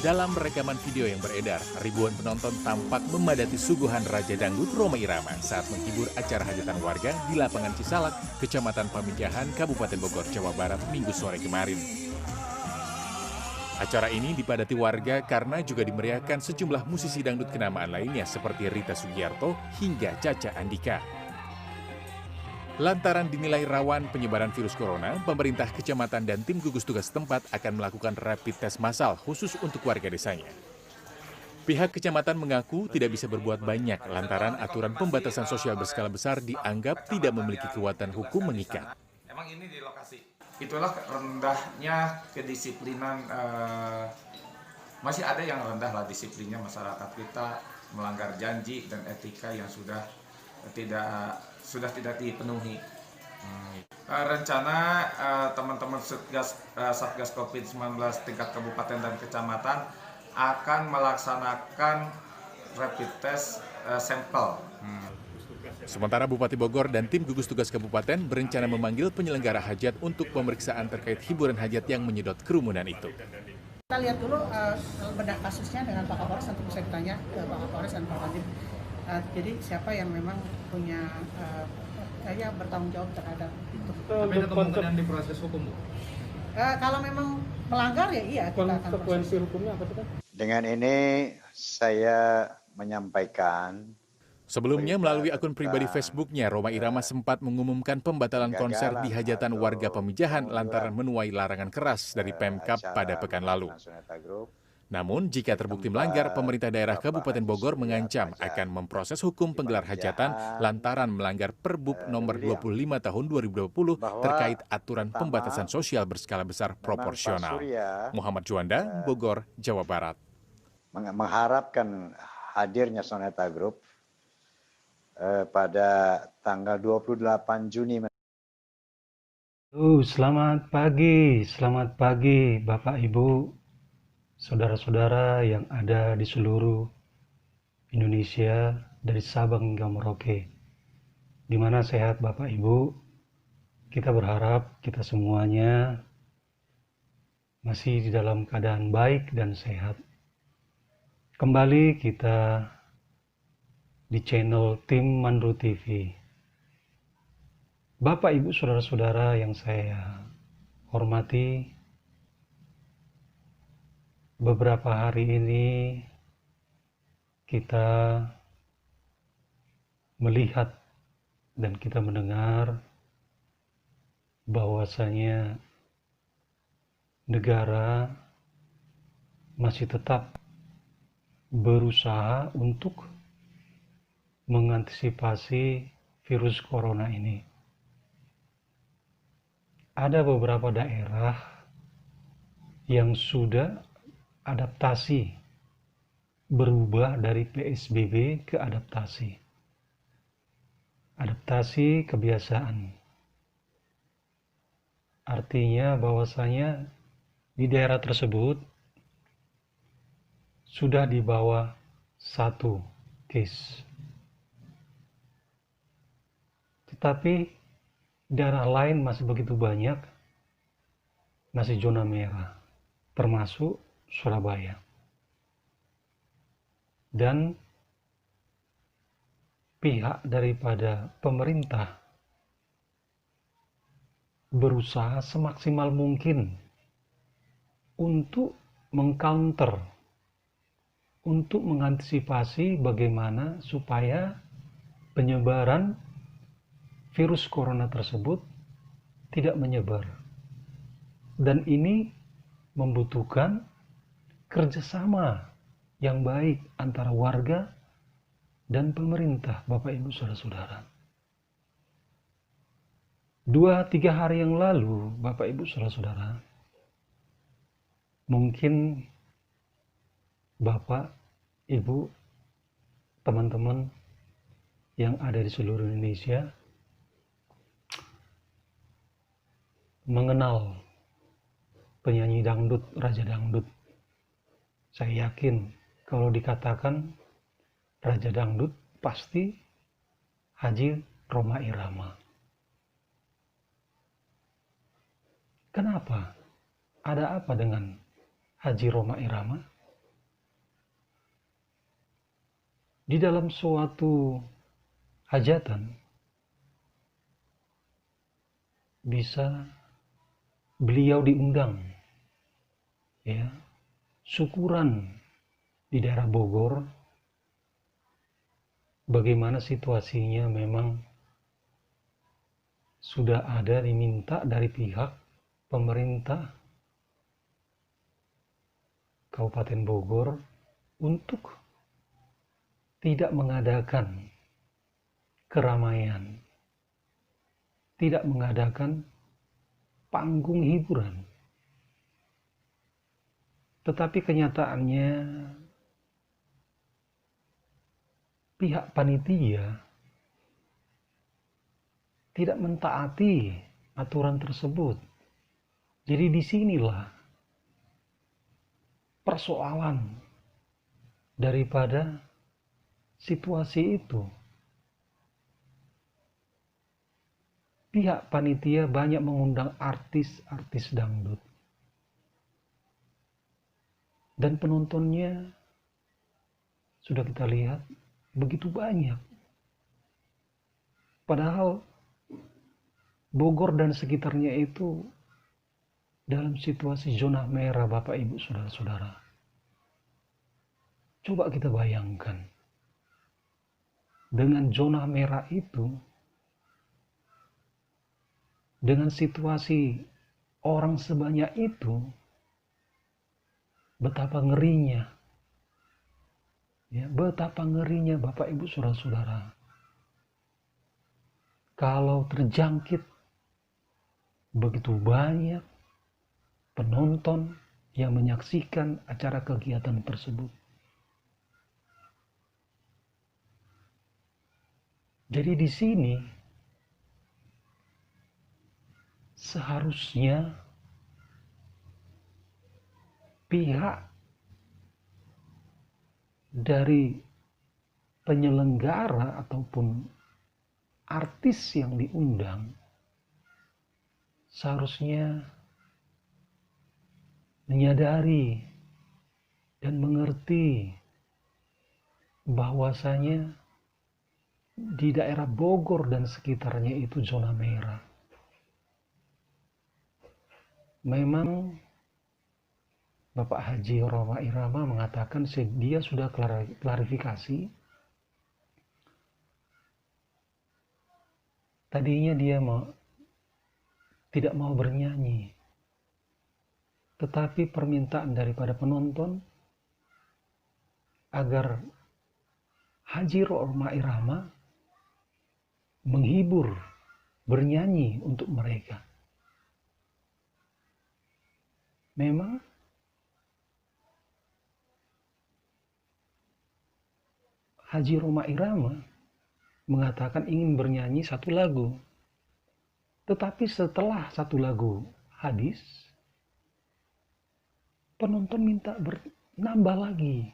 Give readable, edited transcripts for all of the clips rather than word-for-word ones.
Dalam rekaman video yang beredar, ribuan penonton tampak memadati suguhan Raja Dangdut Rhoma Irama saat menghibur acara hajatan warga di lapangan Cisalak, Kecamatan Pamijahan, Kabupaten Bogor, Jawa Barat, Minggu sore kemarin. Acara ini dipadati warga karena juga dimeriahkan sejumlah musisi dangdut kenamaan lainnya seperti Rita Sugiarto hingga Caca Andika. Lantaran dinilai rawan penyebaran virus corona, pemerintah kecamatan dan tim gugus tugas setempat akan melakukan rapid test massal khusus untuk warga desanya. Pihak kecamatan mengaku tidak bisa berbuat banyak lantaran aturan pembatasan sosial berskala besar dianggap tidak memiliki kekuatan hukum mengikat. Emang ini di lokasi. Itulah rendahnya kedisiplinan, masih ada yang rendah lah disiplinnya masyarakat kita, melanggar janji dan etika yang sudah tidak dipenuhi. Rencana teman-teman Satgas COVID-19 tingkat kabupaten dan kecamatan akan melaksanakan rapid test sampel. Sementara Bupati Bogor dan tim gugus tugas kabupaten berencana memanggil penyelenggara hajat untuk pemeriksaan terkait hiburan hajat yang menyedot kerumunan itu. Kita lihat dulu bedah kasusnya dengan Pak Kapolres, nanti bisa ditanya ke Pak Kapolres dan Pak Kandim. Jadi siapa yang memang punya bertanggung jawab terhadap itu. Tapi ada kemungkinan di proses hukum, Bu? Kalau memang melanggar ya iya kita akan konsekuensi hukumnya apa sih, Pak? Dengan ini saya menyampaikan. Sebelumnya melalui akun pribadi Facebooknya, Rhoma Irama sempat mengumumkan pembatalan konser di hajatan warga Pamijahan lantaran menuai larangan keras dari Pemkab pada pekan lalu. Namun, jika terbukti melanggar, pemerintah daerah Kabupaten Bogor mengancam akan memproses hukum penggelar hajatan lantaran melanggar Perbub nomor 25 tahun 2020 terkait aturan pembatasan sosial berskala besar proporsional. Muhammad Juanda, Bogor, Jawa Barat. Mengharapkan hadirnya Soneta Group pada tanggal 28 Juni. Selamat pagi Bapak Ibu, saudara-saudara yang ada di seluruh Indonesia dari Sabang hingga Merauke. Di mana sehat Bapak Ibu, kita berharap kita semuanya masih di dalam keadaan baik dan sehat. Kembali kita di channel Tim Mandru TV. Bapak Ibu saudara-saudara yang saya hormati, beberapa hari ini kita melihat dan kita mendengar bahwasanya negara masih tetap berusaha untuk mengantisipasi virus corona ini. Ada beberapa daerah yang sudah adaptasi, berubah dari PSBB ke adaptasi kebiasaan. Artinya bahwasanya di daerah tersebut sudah di bawah 1 case. Tetapi daerah lain masih begitu banyak, masih zona merah, termasuk Surabaya. Dan pihak daripada pemerintah berusaha semaksimal mungkin untuk mengcounter, untuk mengantisipasi bagaimana supaya penyebaran virus corona tersebut tidak menyebar. Dan ini membutuhkan kerjasama yang baik antara warga dan pemerintah, Bapak Ibu saudara-saudara. 2-3 hari yang lalu, Bapak Ibu saudara-saudara, mungkin Bapak, Ibu, teman-teman yang ada di seluruh Indonesia mengenal penyanyi dangdut, Raja Dangdut. Saya yakin kalau dikatakan Raja Dangdut pasti Haji Rhoma Irama. Kenapa? Ada apa dengan Haji Rhoma Irama? Di dalam suatu hajatan bisa beliau diundang, ya, syukuran di daerah Bogor. Bagaimana situasinya memang sudah ada diminta dari pihak pemerintah Kabupaten Bogor untuk tidak mengadakan keramaian, tidak mengadakan panggung hiburan. Tetapi kenyataannya pihak panitia tidak mentaati aturan tersebut. Jadi disinilah persoalan daripada situasi itu. Pihak panitia banyak mengundang artis-artis dangdut. Dan penontonnya sudah kita lihat begitu banyak. Padahal Bogor dan sekitarnya itu dalam situasi zona merah, Bapak Ibu Saudara-saudara. Coba kita bayangkan. Dengan zona merah itu, dengan situasi orang sebanyak itu, betapa ngerinya. Ya, betapa ngerinya Bapak Ibu Saudara-saudara. Kalau terjangkit begitu banyak penonton yang menyaksikan acara kegiatan tersebut. Jadi di sini seharusnya pihak dari penyelenggara ataupun artis yang diundang seharusnya menyadari dan mengerti bahwasanya di daerah Bogor dan sekitarnya itu zona merah. Memang Bapak Haji Rhoma Irama mengatakan dia sudah klarifikasi. Tadinya dia tidak mau bernyanyi. Tetapi permintaan daripada penonton agar Haji Rhoma Irama menghibur, bernyanyi untuk mereka. Memang Haji Rhoma Irama mengatakan ingin bernyanyi satu lagu. Tetapi setelah satu lagu habis, penonton minta nambah lagi.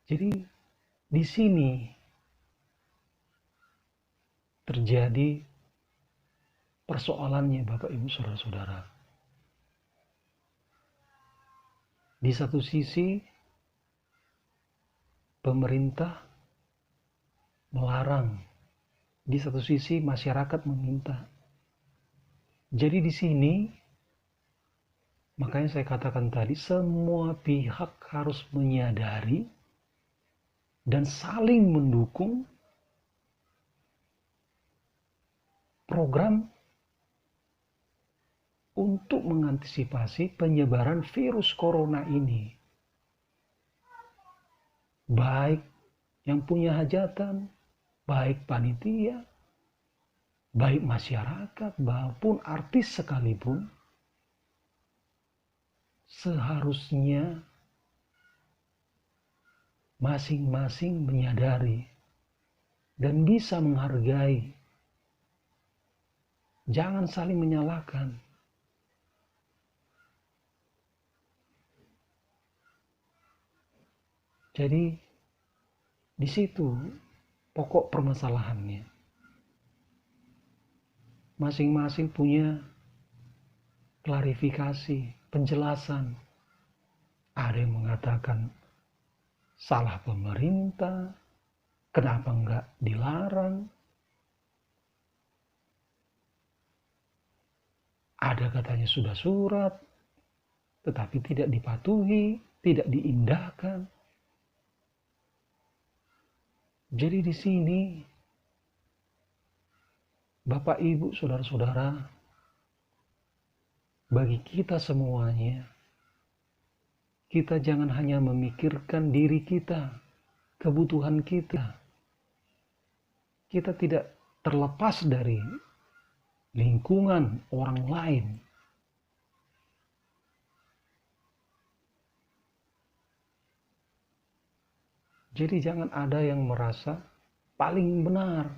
Jadi di sini terjadi persoalannya Bapak Ibu Saudara-saudara. Di satu sisi pemerintah melarang, di satu sisi masyarakat meminta. Jadi di sini makanya saya katakan tadi semua pihak harus menyadari dan saling mendukung program untuk mengantisipasi penyebaran virus corona ini. Baik yang punya hajatan, baik panitia, baik masyarakat, maupun artis sekalipun, seharusnya masing-masing menyadari dan bisa menghargai. Jangan saling menyalahkan. Jadi di situ pokok permasalahannya. Masing-masing punya klarifikasi, penjelasan. Ada yang mengatakan salah pemerintah, kenapa enggak dilarang? Ada katanya sudah surat, tetapi tidak dipatuhi, tidak diindahkan. Jadi di sini, Bapak, Ibu, Saudara-saudara, bagi kita semuanya, kita jangan hanya memikirkan diri kita, kebutuhan kita. Kita tidak terlepas dari lingkungan orang lain. Jadi jangan ada yang merasa paling benar.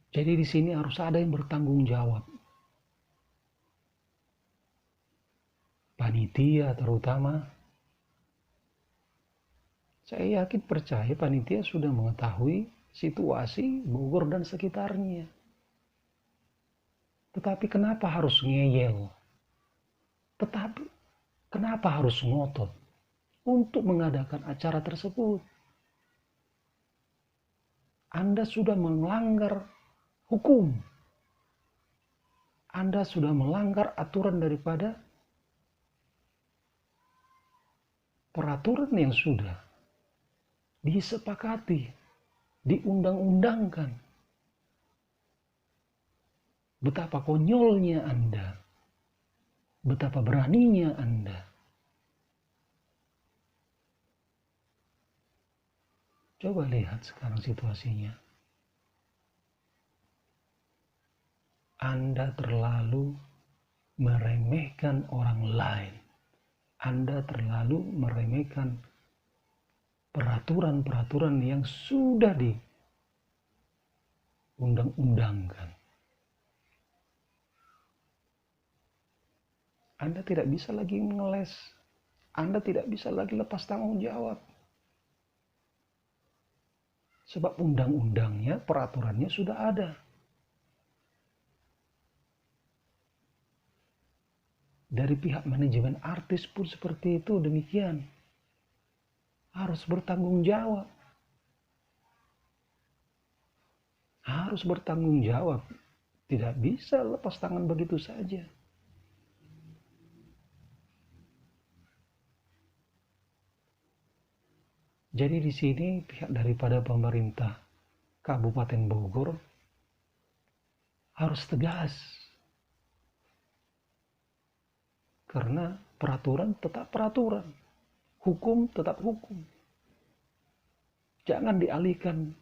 Jadi di sini harus ada yang bertanggung jawab. Panitia terutama. Saya yakin percaya panitia sudah mengetahui situasi Bogor dan sekitarnya. Tetapi kenapa harus ngeyel? Tetapi kenapa harus ngotot untuk mengadakan acara tersebut? Anda sudah melanggar hukum. Anda sudah melanggar aturan daripada peraturan yang sudah disepakati, diundang-undangkan. Betapa konyolnya Anda, betapa beraninya Anda. Coba lihat sekarang situasinya. Anda terlalu meremehkan orang lain. Anda terlalu meremehkan peraturan-peraturan yang sudah diundang-undangkan. Anda tidak bisa lagi mengeles. Anda tidak bisa lagi lepas tanggung jawab. Sebab undang-undangnya, peraturannya sudah ada. Dari pihak manajemen artis pun seperti itu, demikian. Harus bertanggung jawab. Harus bertanggung jawab. Tidak bisa lepas tangan begitu saja. Jadi di sini pihak daripada pemerintah Kabupaten Bogor harus tegas. Karena peraturan tetap peraturan. Hukum tetap hukum. Jangan dialihkan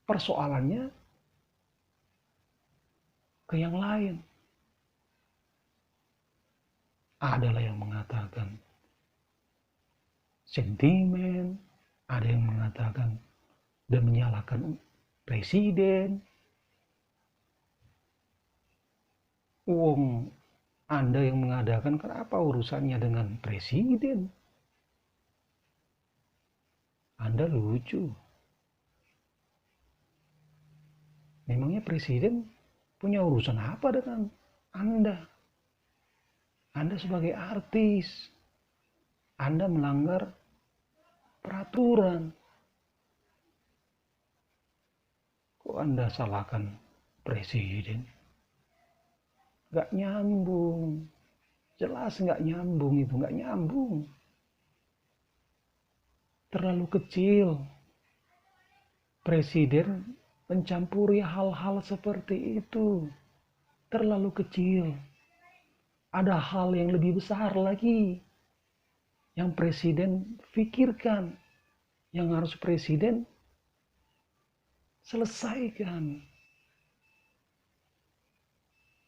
persoalannya ke yang lain. Adalah yang mengatakan sentimen, ada yang mengatakan dan menyalahkan presiden. Wong, Anda yang mengadakan, kenapa urusannya dengan presiden? Anda lucu. Memangnya presiden punya urusan apa dengan Anda? Anda sebagai artis, Anda melanggar peraturan. Kok Anda salahkan presiden? Gak nyambung. Jelas gak nyambung itu, gak nyambung. Terlalu kecil. Presiden mencampuri hal-hal seperti itu. Terlalu kecil. Ada hal yang lebih besar lagi. Yang presiden pikirkan. Yang harus presiden selesaikan.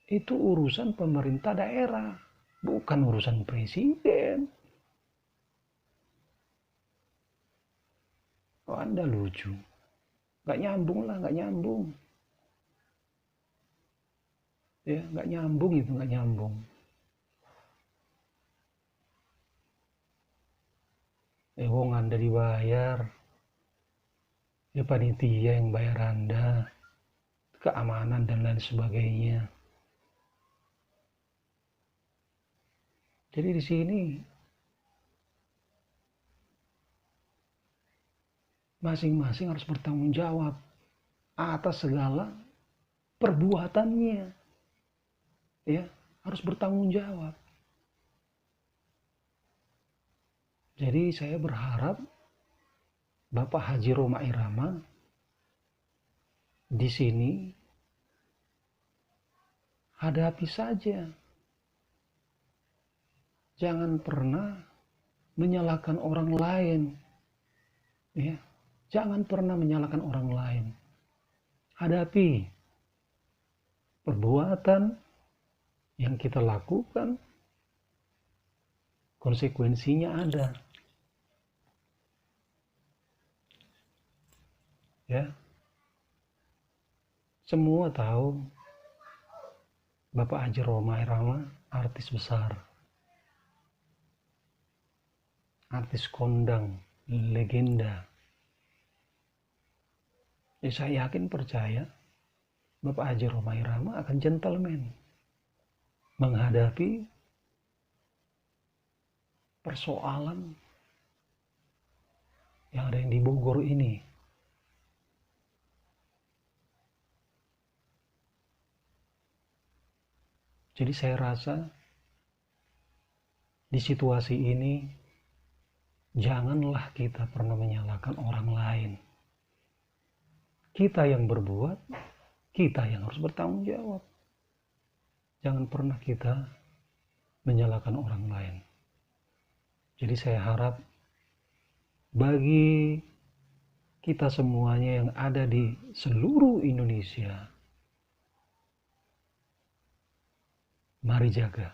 Itu urusan pemerintah daerah, bukan urusan presiden. Oh, Anda lucu. Gak nyambung lah, gak nyambung. Ya, gak nyambung itu, gak nyambung. Wong Anda dibayar. ya panitia yang bayar Anda, keamanan dan lain sebagainya. Jadi di sini masing-masing harus bertanggung jawab atas segala perbuatannya. Ya, harus bertanggung jawab. Jadi saya berharap Bapak Haji Rhoma Irama di sini hadapi saja. Jangan pernah menyalahkan orang lain. Ya, jangan pernah menyalahkan orang lain. Hadapi perbuatan yang kita lakukan, konsekuensinya ada. Ya, semua tahu Bapak Haji Rhoma Irama artis besar, artis kondang, legenda. Ya, saya yakin percaya Bapak Haji Rhoma Irama akan gentleman menghadapi persoalan yang ada yang di Bogor ini. Jadi saya rasa di situasi ini janganlah kita pernah menyalahkan orang lain. Kita yang berbuat, kita yang harus bertanggung jawab. Jangan pernah kita menyalahkan orang lain. Jadi saya harap bagi kita semuanya yang ada di seluruh Indonesia, mari jaga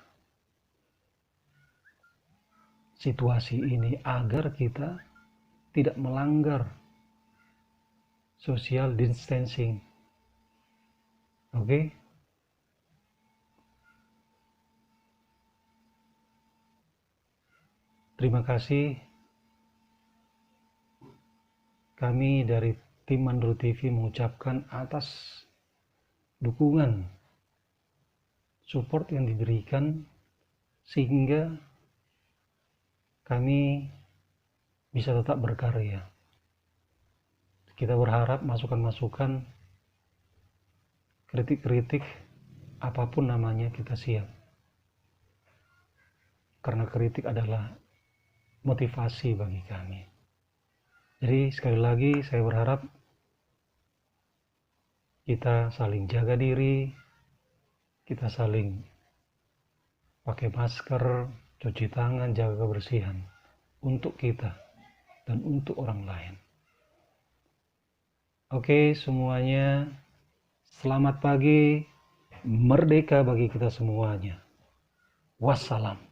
situasi ini agar kita tidak melanggar social distancing. Oke? Terima kasih. Kami dari tim Mandro TV mengucapkan atas dukungan support yang diberikan sehingga kami bisa tetap berkarya. Kita berharap masukan-masukan, kritik-kritik, apapun namanya kita siap. Karena kritik adalah motivasi bagi kami. Jadi sekali lagi saya berharap kita saling jaga diri, kita saling pakai masker, cuci tangan, jaga kebersihan untuk kita dan untuk orang lain. Oke, semuanya selamat pagi, merdeka bagi kita semuanya. Wassalam.